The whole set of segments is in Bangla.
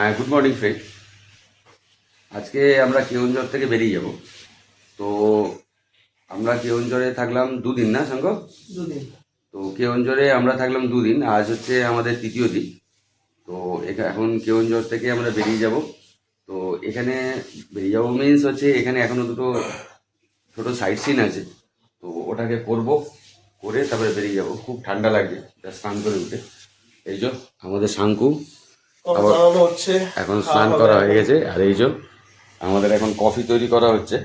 হ্যাঁ, গুড মর্নিং ফ্রেন্ড। আজকে আমরা কেওনঝড় থেকে বেরিয়ে যাব। তো আমরা কেওনঝড়ে থাকলাম দুদিন, না সাঙ্গ? দুদিন। তো কেওনঝড়ে আমরা থাকলাম দুদিন, আজ হচ্ছে আমাদের তৃতীয় দিন। তো এখন কেওনঝড় থেকে আমরা বেরিয়ে যাব। তো এখানে বেরিয়ে যাবো মিন্স হচ্ছে এখানে এখনো দুটো ছোটো সাইট সিন আছে, তো ওটাকে করব, করে তারপরে বেরিয়ে যাব। খুব ঠান্ডা লাগছে স্নান করে উঠে। এই যে আমাদের শাঙ্কু আবার হচ্ছে এখন স্নান করা হয়ে গেছে। আর এই যে আমাদের এখন কফি তৈরি করা হচ্ছে।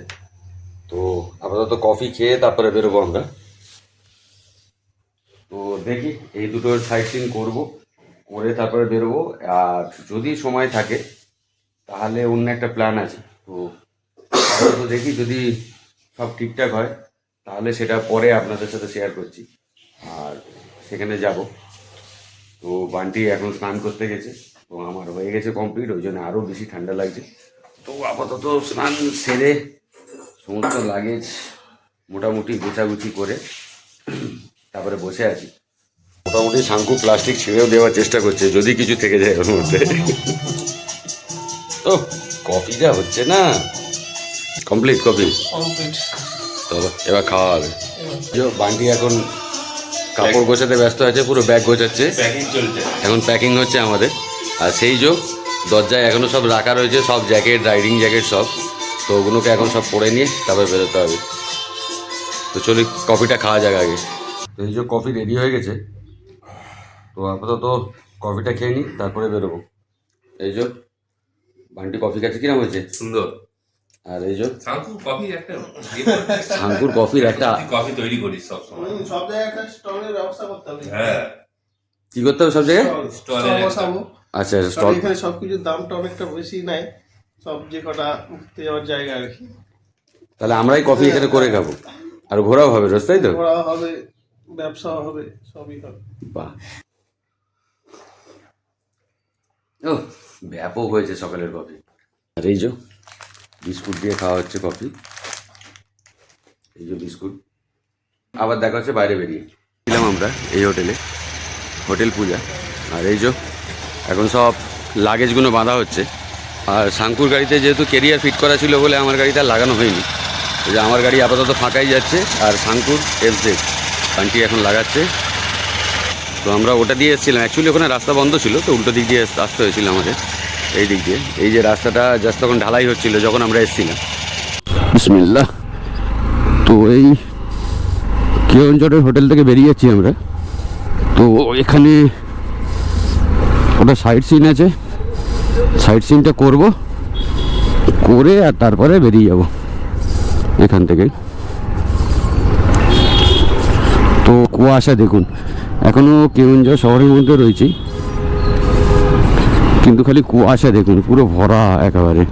তো আপাতত কফি খেয়ে তারপরে বেরোবো আমরা। তো দেখি এই দুটো সাইট সিন করবো, করে তারপরে বেরোবো। আর যদি সময় থাকে তাহলে অন্য একটা প্ল্যান আছে। তো আপাতত দেখি যদি সব ঠিকঠাক হয় তাহলে সেটা পরে আপনাদের সাথে শেয়ার করছি। আর সেখানে যাব। তো বান্টি এখন স্নান করতে গেছে, তো আমার হয়ে গেছে কমপ্লিট, ওই জন্য আরও বেশি ঠান্ডা লাগছে। তো আপাতত স্নান সেরে সমস্ত লাগেজ মোটামুটি গোছাগুছি করে তারপরে বসে আছি। মোটামুটি শাঙ্কু প্লাস্টিক ছিঁড়েও দেওয়ার চেষ্টা করছে যদি কিছু থেকে যায় ওর মধ্যে। তো কফি যা হচ্ছে না, কমপ্লিট কফি তো এবার খাওয়া হবে। বান্টি এখন কাপড় গোছাতে ব্যস্ত আছে, পুরো ব্যাগ গোছাচ্ছে, এখন প্যাকিং হচ্ছে আমাদের। আর সেই যে দরজায় এখনও সব রাখা রয়েছে, সব জ্যাকেট, রাইডিং জ্যাকেট সব, তো ওগুলোকে এখন সব পরে নিয়ে তারপরে বেরোতে হবে। তো চলি কফিটা খাওয়া যাক আগে। তো এই যে কফি রেডি হয়ে গেছে, তো আপাতত কফিটা খেয়ে নিই তারপরে বেরোবো। এই যে বান্টি কফি খাচ্ছে, কিরম হয়েছে? সুন্দর। আর এই যে শাঙ্কুর কফির একটা শাঙ্কুর কফির একটা কফি তৈরি করিস সব সময়। সব জায়গায় একটা স্টলের ব্যবস্থা করতে হবে। হ্যাঁ, কি করতে হবে সব জায়গায়? স্টলে বসাবো। আচ্ছা কারণ স্টল। এখানে সবকিছুর দামটা অনেকটা বেশি নাই, সব যে কটা ঘুরতে যাওয়ার জায়গা আর কি। তাহলে আমরাই কফি এখানে করে খাবো, আর ঘোরাও হবে রোজ, তাই তো? ঘোরা হবে, ব্যবসাও হবে, সবই হবে। বাহ, ও ব্যাপক হয়েছে সকালের কফি। আর এই যে বিস্কুট দিয়ে খাওয়া হচ্ছে কফি, এই যে বিস্কুট। আবার দেখা হচ্ছে বাইরে বেরিয়ে। ছিলাম আমরা এই হোটেলে, হোটেল পূজা। আর এই যে এখন সব লাগেজগুলো বাঁধা হচ্ছে। আর শাঙ্কুর গাড়িতে যেহেতু কেরিয়ার ফিট করা ছিল বলে আমার গাড়িটা লাগানো হয়নি, এই যে আমার গাড়ি আপাতত ফাঁকাই যাচ্ছে। আর শাঙ্কুর এফজেড বান্টি এখন লাগাচ্ছে। তো আমরা ওটা দিয়ে এসেছিলাম, অ্যাকচুয়ালি ওখানে রাস্তা বন্ধ ছিল, তো উল্টো দিক দিয়ে আসতে হয়েছিল আমাদের, এই দিক দিয়ে। এই যে রাস্তাটা জাস্ট তখন ঢালাই হচ্ছিল যখন আমরা এসেছিলাম। বিসমিল্লাহ। তো এই কেওনঝড়ের হোটেল থেকে বেরিয়ে যাচ্ছি আমরা। তো এখানে ওটা সাইট সিন আছে, সাইট সিনটা করবো, করে আর তারপরে বেরিয়ে যাব এখান থেকে। তো কুয়াশা দেখুন, এখনও কেওনঝড় শহরের মধ্যে রয়েছি, কিন্তু খালি কুয়াশা দেখুন, পুরো ভরা একেবারে।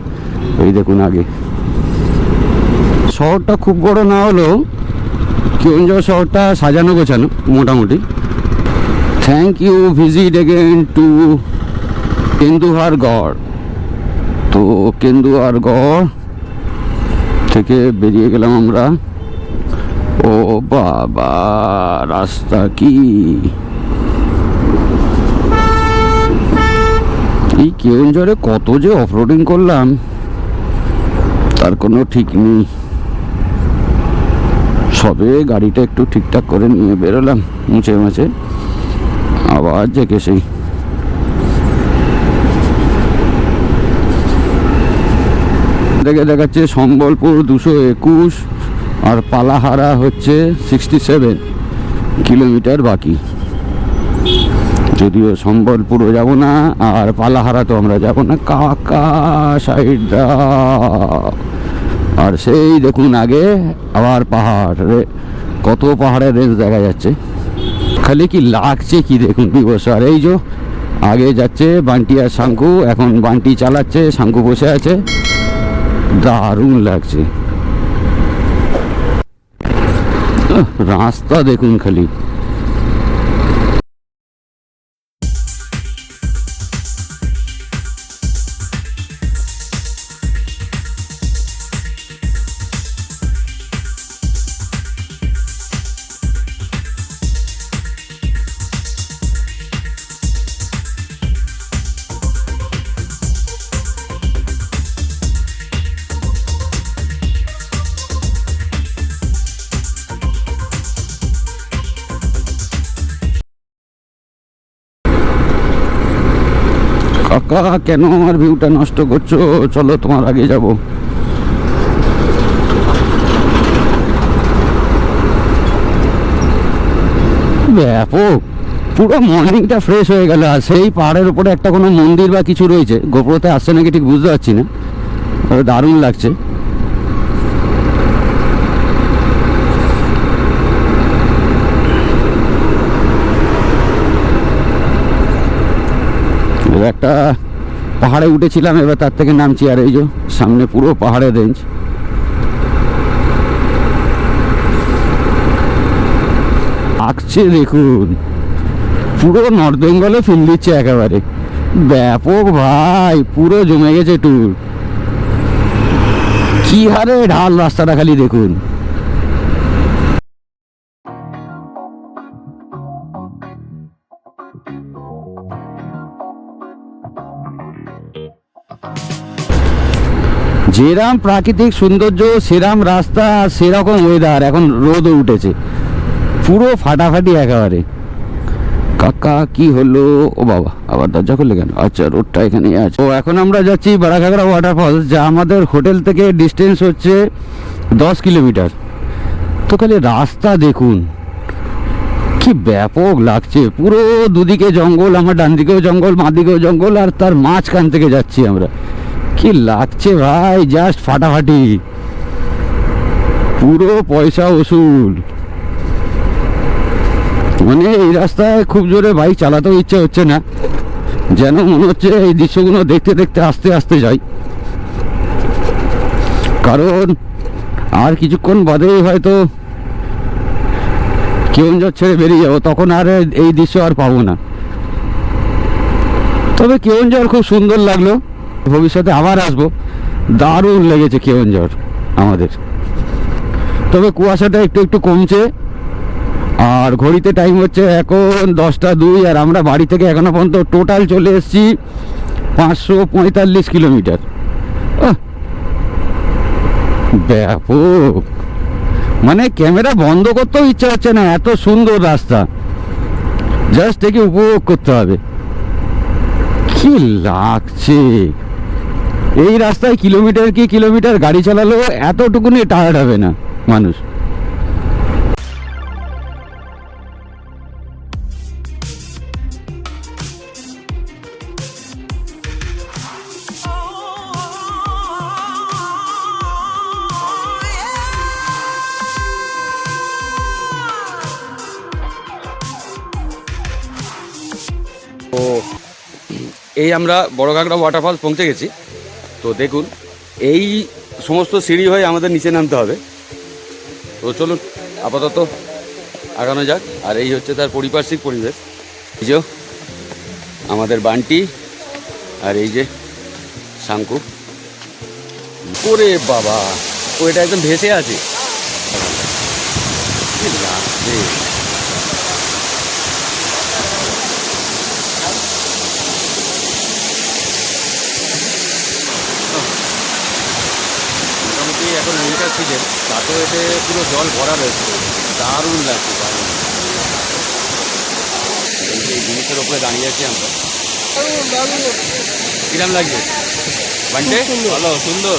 এই দেখুন আগে শহরটা খুব বড় না হলেও কেওনঝড় শহরটা সাজানো গোছানো মোটামুটি। Thank you, visit again to Kenduargarh. তো কেন্দুয়ারগড় থেকে বেরিয়ে গেলাম আমরা। ও বাবা, রাস্তা কি! এই কেওনঝড়ে কত যে অফরোডিং করলাম তার কোনো ঠিক নেই। সবে গাড়িটা একটু ঠিকঠাক করে নিয়ে বেরোলাম মুছে মাছে, আবার জেকে সেই। দেখে দেখাচ্ছে সম্বলপুর 221 আর পালাহারা হচ্ছে 67 কিলোমিটার বাকি। যদিও সম্বলপুরও যাব না, আর পালাহারা তো আমরা যাব না, কাকা সাইড দাও। আর সেই দেখুন আগে আবার পাহাড়, কত পাহাড়ের রেঞ্জ দেখা যাচ্ছে। খালি কি লাগছে কি দেখুন বিবস। আর এই যে আগে যাচ্ছে বান্টি আর শাঙ্কু, এখন বান্টি চালাচ্ছে, শাঙ্কু বসে আছে, দারুণ লাগছে। রাস্তা দেখুন খালি। কাকা কেন আমার ভিউটা নষ্ট করছো? চলো তোমার আগে যাব। ব্যাপক, পুরো মর্নিংটা ফ্রেশ হয়ে গেল। আর সেই পাহাড়ের উপরে একটা কোনো মন্দির বা কিছু রয়েছে, গোপ্রোতে আসছে নাকি ঠিক বুঝতে পারছি না, তবে দারুণ লাগছে। একটা পাহাড়ে উঠেছিলাম, এবার তার থেকে নামছি। আর এই যে সামনে পুরো পাহাড়ের রেঞ্জ। আঁকছে দেখুন, পুরো নর্থ বেঙ্গলে ফিল দিচ্ছে একেবারে। ব্যাপক ভাই, পুরো জমে গেছে ট্যুর। কি হারে ঢাল রাস্তাটা খালি দেখুন। যেরাম প্রাকৃতিক সৌন্দর্য, সেরাম রাস্তা, সেরকম ওয়েদার। এখন রোদও উঠেছে, পুরো ফাটাফাটি একেবারে। কাকা কি হলো? ও বাবা, আবার দরজা খুললে কেন? আচ্ছা, রোডটা এখানে আছে। ও এখন আমরা যাচ্ছি বারাঘাগড়া ওয়াটারফলস, যা আমাদের হোটেল থেকে ডিস্টেন্স হচ্ছে 10 কিলোমিটার। তো খালি রাস্তা দেখুন, কি ব্যাপক লাগছে। পুরো দুদিকে জঙ্গল, আমার ডান দিকেও জঙ্গল, মা দিকেও জঙ্গল, আর তার মাঝখান থেকে যাচ্ছি আমরা। কি লাগছে ভাই, জাস্ট ফাটাফাটি, পুরো পয়সা ওসুল। মানে এই রাস্তায় খুব জোরে বাইক চালাতেও ইচ্ছে হচ্ছে না, যেন মনে হচ্ছে এই দৃশ্যগুলো দেখতে দেখতে আস্তে আস্তে যাই। কারণ আর কিছুক্ষণ বাদেই হয়তো কেওনঝড় ছেড়ে বেরিয়ে যাবো, তখন আর এই দৃশ্য আর পাবো না। তবে কেওনঝড় খুব সুন্দর লাগলো, ভবিষ্যতে আবার আসবো। দারুণ লেগেছে কেওনঝড় আমাদের। তবে কুয়াশাটা একটু একটু কমছে, আর ঘড়িতে টাইম হচ্ছে এখন 10টা 2, আর আমরা বাড়ি থেকে এখনো পর্যন্ত টোটাল চলে এসেছি 545 কিলোমিটার। ব্যাপক, মানে ক্যামেরা বন্ধ করতেও ইচ্ছা হচ্ছে না, এত সুন্দর রাস্তা। জাস্ট একে উপভোগ করতে হবে। কি লাগছে এই রাস্তায়, কিলোমিটার কি কিলোমিটার গাড়ি চালালেও এতটুকুনি টায়ার্ড হবে না মানুষ। তো এই আমরা বড়ঘাগড়া ওয়াটারফলস পৌঁছে গেছি। তো দেখুন, এই সমস্ত সিঁড়ি হয়ে আমাদের নিচে নামতে হবে। তো চলুন আপাতত আগানো যাক। আর এই হচ্ছে তার পারিপার্শ্বিক পরিবেশ। এই যে আমাদের বান্টি, আর এই যে শাঙ্কু। ওরে বাবা, ও এটা একদম ভেসে আছে। কি লাগছে। মোটামুটি এখন উইন্টার সিজন, তাতেও এতে পুরো জল ভরা রয়েছে। দারুণ লাগছে, দারুণ। এই যে এই জিনিসের ওপরে দাঁড়িয়ে আছি আমরা। কিরম লাগছে বান্টে? ভালো, সুন্দর।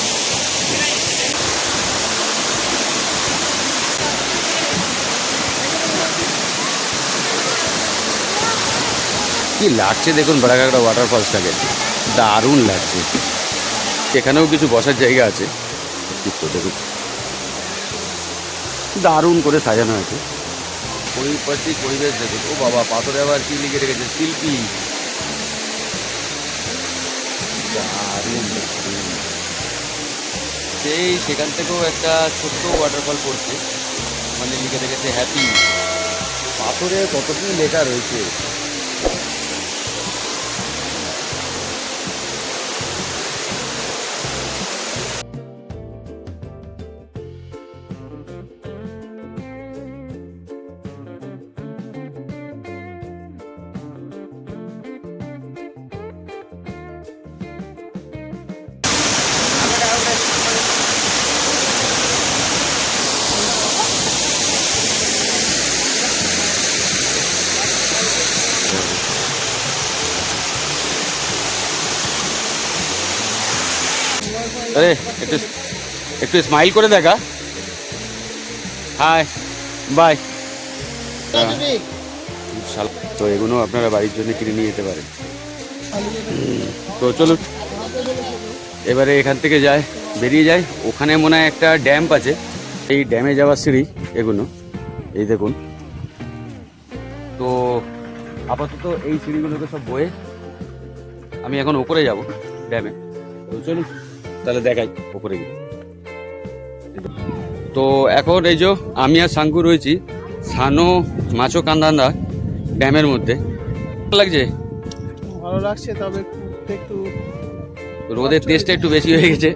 কি লাগছে দেখুন বারাঘাগড়া ওয়াটারফলসটাকে, দারুণ লাগছে। এখানেও কিছু বসার জায়গা আছে, দেখুন দারুণ করে সাজানো আছে। পারিপার্শ্বিক পরিবেশ দেখুন। ও বাবা, পাথরে আবার কি লিখে রেখেছে? শিল্পী। দারুণ। সেই সেখান থেকেও একটা ছোট্ট ওয়াটারফল পড়ছে, মানে লিখে রেখেছে হ্যাপি। পাথরে কত কি লেখা রয়েছে। আরে একটু একটু স্মাইল করে দেখা। High by. তো এগুলো আপনারা বাড়ির জন্য কিনে নিয়ে যেতে পারেন। তো চলুন এবারে এখান থেকে যায়, বেরিয়ে যায়। ওখানে মনে হয় একটা ড্যাম আছে, এই ড্যামে যাওয়ার সিঁড়ি এগুলো, এই দেখুন। তো আপাতত এই সিঁড়িগুলোকে সব বয়ে আমি এখন ওপরে যাব ড্যামে। তো চলুন তাহলে দেখাই ওপরে গিয়ে। তো এখন এই যে আমি আর সাঙ্কু রয়েছি সানো মাছো কান্দান্দা ড্যামের মধ্যে। ভালো লাগছে? ভালো লাগছে, তবে একটু রোদের তেজটা একটু বেশি হয়ে গেছে,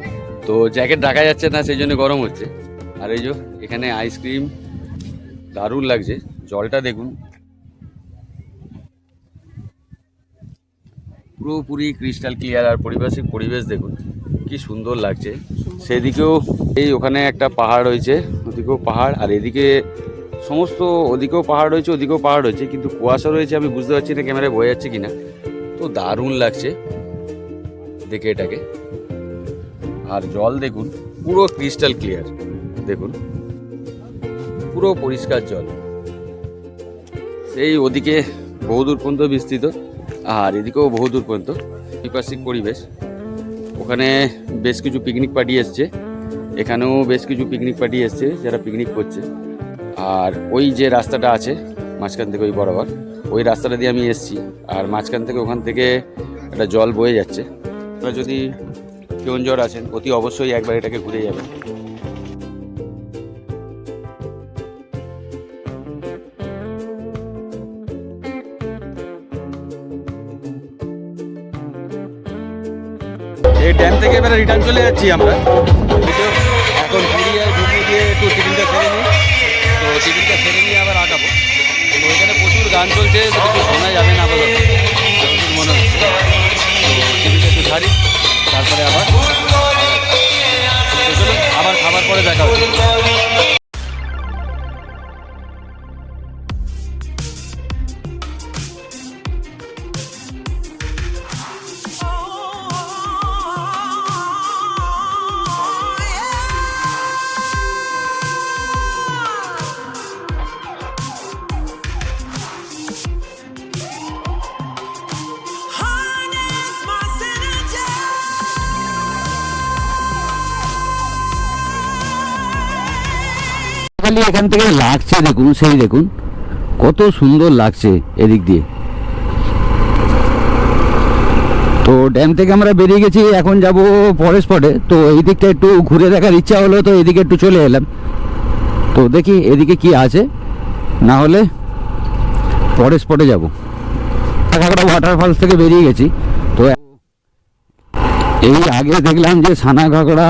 তো জ্যাকেট ঢাকা যাচ্ছে না, সেই জন্য গরম হচ্ছে। আর এই যে এখানে আইসক্রিম, দারুণ লাগছে। জলটা দেখুন পুরোপুরি ক্রিস্টাল ক্লিয়ার, আর পারিপার্শ্বিক পরিবেশ দেখুন কি সুন্দর লাগছে। সেদিকেও এই ওখানে একটা পাহাড় রয়েছে, ওদিকেও পাহাড়, আর এদিকে সমস্ত ওদিকেও পাহাড় রয়েছে, ওদিকেও পাহাড় রয়েছে, কিন্তু কুয়াশা রয়েছে, আমি বুঝতে পারছি না ক্যামেরায় বোঝা যাচ্ছে কিনা। তো দারুণ লাগছে দেখে এটাকে। আর জল দেখুন পুরো ক্রিস্টাল ক্লিয়ার, দেখুন পুরো পরিষ্কার জল। সেই ওদিকে বহুদূর পর্যন্ত বিস্তৃত, আর এদিকেও বহুদূর পর্যন্ত পারিপার্শ্বিক পরিবেশ। ওখানে বেশ কিছু পিকনিক পার্টি এসছে, এখানেও বেশ কিছু পিকনিক পার্টি এসছে যারা পিকনিক করছে। আর ওই যে রাস্তাটা আছে মাঝখান থেকে ওই বরাবর, ওই রাস্তাটা দিয়ে আমি এসছি, আর মাঝখান থেকে ওখান থেকে একটা জল বয়ে যাচ্ছে। আপনারা যদি কেওনঝড় আছেন অতি অবশ্যই একবার এটাকে ঘুরে যাবেন। এই ড্যাম থেকে এবারে রিটার্ন চলে যাচ্ছি আমরা। এখন ঘুরিয়ে ঘুরিয়ে দিয়ে একটু টিফিনটা সেরে নিই, তো টিফিনটা সেরে নিয়ে আবার আগাবো। তো এখানে প্রচুর গান চলছে, তো কিছু শোনা যাবে না আপাতত যতদূর মনে হচ্ছে। তো টিফিনটা একটু ছাড়ি, তারপরে আবার চলুন আবার খাবার পরে দেখা হচ্ছে। খালি এখান থেকে লাগছে দেখুন, সেই দেখুন কত সুন্দর লাগছে এদিক দিয়ে। তো ড্যাম থেকে আমরা বেরিয়ে গেছি, এখন যাব পরের স্পটে। তো এই দিকটা একটু ঘুরে দেখার ইচ্ছা হলো, তো এদিকে একটু চলে এলাম। তো দেখি এদিকে কি আছে, না হলে পরের স্পটে যাব। ঘাগড়া ওয়াটারফলস থেকে বেরিয়ে গেছি। তো এই আগে দেখলাম যে সানা ঘাগড়া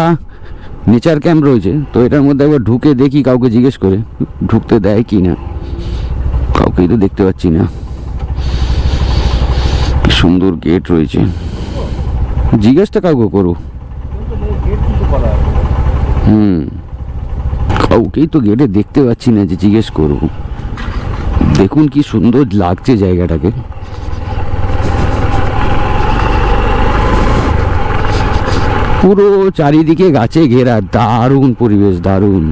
নেচার ক্যাম্প রয়েছে, তো এটার মধ্যে একবার ঢুকে দেখি, কাউকে জিজ্ঞেস করে ঢুকতে দেয় কি না। কাউকেই তো দেখতে পাচ্ছি না। কি সুন্দর গেট রয়েছে, জিজ্ঞেসটা কাউকে করো। কাউকেই তো গেটে দেখতে পাচ্ছি না যে জিজ্ঞেস করবো। দেখুন কি সুন্দর লাগছে জায়গাটাকে। পুরো চারিদিকে গাছে ঘেরা, দারুণ পরিবেশ, দারুণ।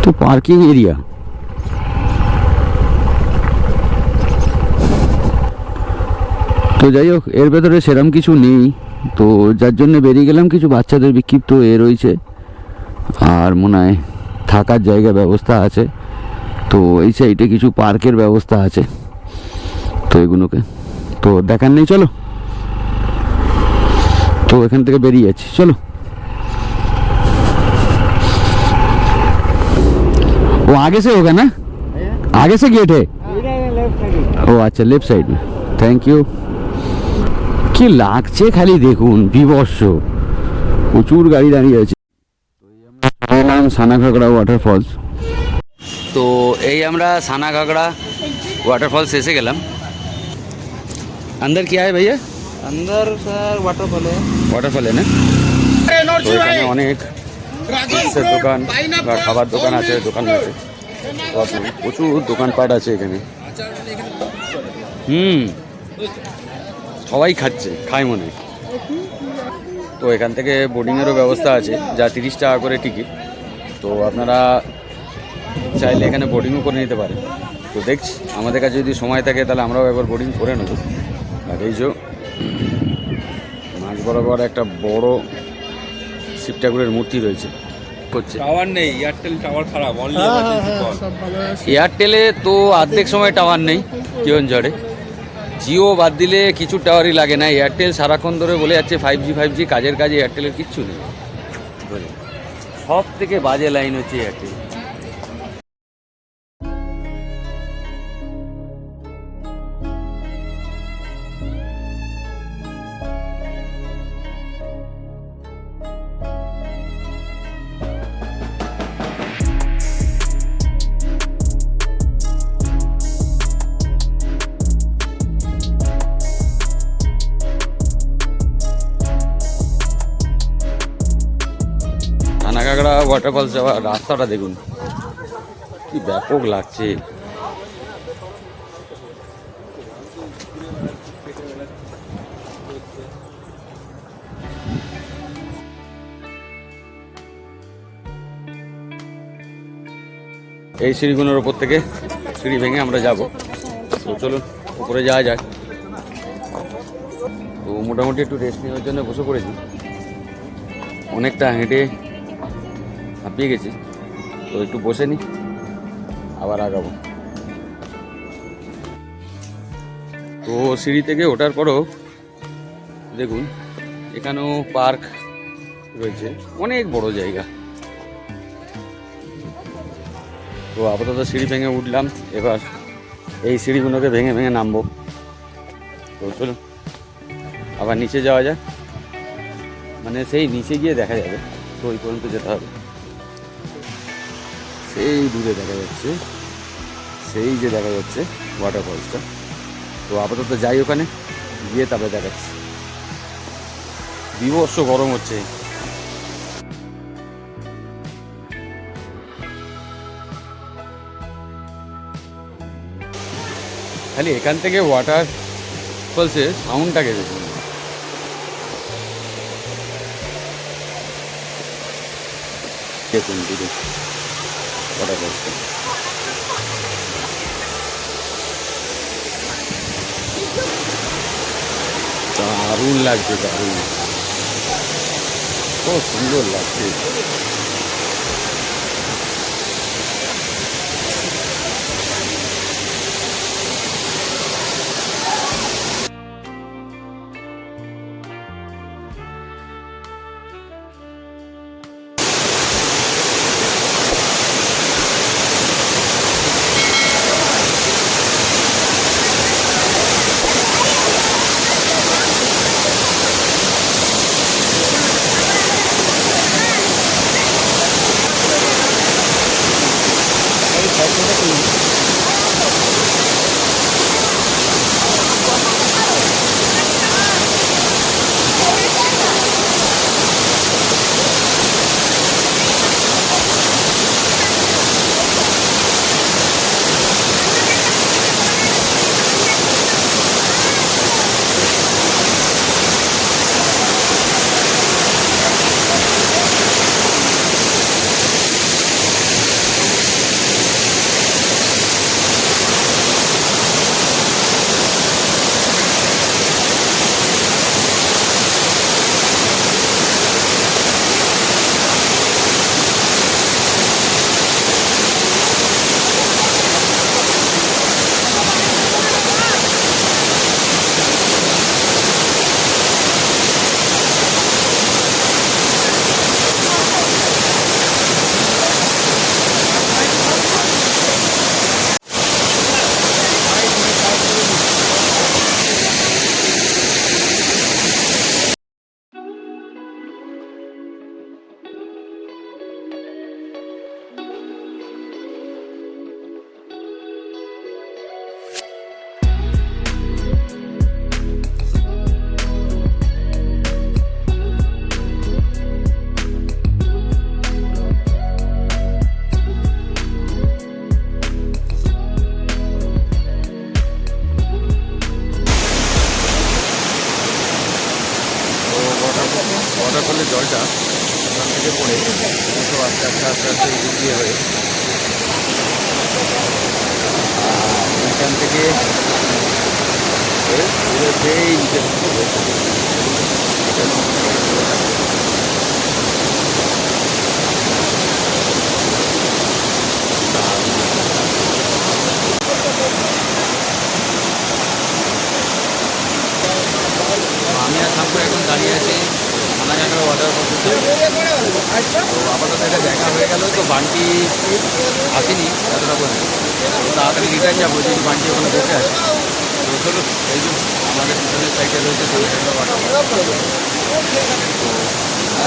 তো পার্কিং এরিয়া, তো যাই হোক এর ভেতরে সেরম কিছু নেই, তো যার জন্য বেরিয়ে গেলাম। কিছু বাচ্চাদের বিক্ষিপ্ত রয়েছে, আর মনে হয় থাকার জায়গা ব্যবস্থা আছে। তো এই সাইডে কিছু পার্কের ব্যবস্থা আছে, তো এগুলোকে তো দেখার নেই। চলো, তো এখান থেকে বেরিয়ে যাচ্ছি, চলো। वो आगे से होगा ना, आगे से गेट है। ও আচ্ছা, লেফট সাইড। Thank you. কি লাগছে খালি দেখুন, বিভৎস, প্রচুর গাড়ি দাঁড়িয়ে আছে। সানা ঘাগড়া ওয়াটারফলস। তো এই আমরা সানা ঘাগড়া ওয়াটারফলস এসে গেলাম। अंदर क्या है भैया? अंदर सर वाटरफॉल है। ওয়াটারফল है ना? তো এখানে অনেক ফ্রুটসের দোকান বা খাবার দোকান আছে, দোকান আছে, তো আপনি প্রচুর দোকানপাট আছে এখানে। সবাই খাচ্ছে, খায় মনে হয়। তো এখান থেকে বোর্ডিংয়েরও ব্যবস্থা আছে, যা 30 টাকা করে টিকিট। তো আপনারা চাইলে এখানে বোর্ডিংও করে নিতে পারেন। তো দেখছি আমাদের কাছে যদি সময় থাকে তাহলে আমরাও একবার বোর্ডিং করে নেব। আর এই যে মাঝ বরাবর একটা বড় শিব ঠাকুরের মূর্তি রয়েছে করছে। টাওয়ার নেই, এয়ারটেল টাওয়ার খারাপ, অনলি এমার্জেন্সি কল। এয়ারটেলে তো অর্ধেক সময় টাওয়ার নেই জীবনঝড়ে। জিও বাদ দিলে কিছু টাওয়ারই লাগে না। এয়ারটেল সারাক্ষণ ধরে বলে যাচ্ছে 5G কাজের কাজে এয়ারটেলের কিচ্ছু নেই। সব থেকে বাজে লাইন হচ্ছে এয়ারটেল। থানাকাগড়া ওয়াটারফল যাওয়ার রাস্তাটা দেখুন কি ব্যাপক লাগছে। এই সিঁড়িগুলোর ওপর থেকে সিঁড়ি ভেঙে আমরা যাব। তো চলুন উপরে যাওয়া যাক। তো মোটামুটি একটু রেস্ট নেওয়ার জন্য বসে পড়েছি, অনেকটা হেঁটে হাঁপিয়ে গেছি। তো একটু বসে নিই, আবার আগাবো। তো সিঁড়ি থেকে ওঠার পরও দেখুন এখানেও পার্ক রয়েছে, অনেক বড় জায়গা। তো আপাতত সিঁড়ি ভেঙে উঠলাম, এবার এই সিঁড়িগুলোকে ভেঙে ভেঙে নামবো। তো চলুন আবার নিচে যাওয়া যায়, মানে সেই নিচে গিয়ে দেখা যাবে। তো ওই পর্যন্ত যেতে হবে, সেই দূরে দেখা যাচ্ছে, সেই যে দেখা যাচ্ছে ওয়াটারফলসটা। তো আপাতত যাই ওখানে গিয়ে তারপরে দেখাচ্ছি। বিভৎস গরম হচ্ছে। খালি এখান থেকে ওয়াটারফলসের সাউন্ডটাকে দেখুন। দেখুন দূরে ওয়াটারফলসটা, দারুণ লাগছে, দারুণ, খুব সুন্দর লাগছে। দুশো আস্তে আস্তে আস্তে আস্তে এদিক দিয়ে হয়ে এখান থেকে পুরো সেই নিচে আমি আর থাকবো এখন দাঁড়িয়ে আছি থানাঘাটের ওয়াটার ফলসে। তো আপাতত এটা দেখা হয়ে গেল, তো বান্টি আসেনি এতটা করে, তো তাড়াতাড়ি রিটার্ন যাবো যেহেতু বান্টি ওখানে বসে আছে। তো চলো, এই যে আমাদের পিছনের সাইডে রয়েছে থানাঘাটের ওয়াটার ফল।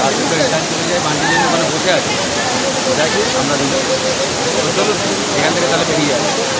আর দুটো রিটার্ন চলে যায়, বান্টি যেহেতু ওখানে বসে আছে, দেখি আমরা দুটো। তো চলো এখান থেকে তাহলে বেরিয়ে যাবো।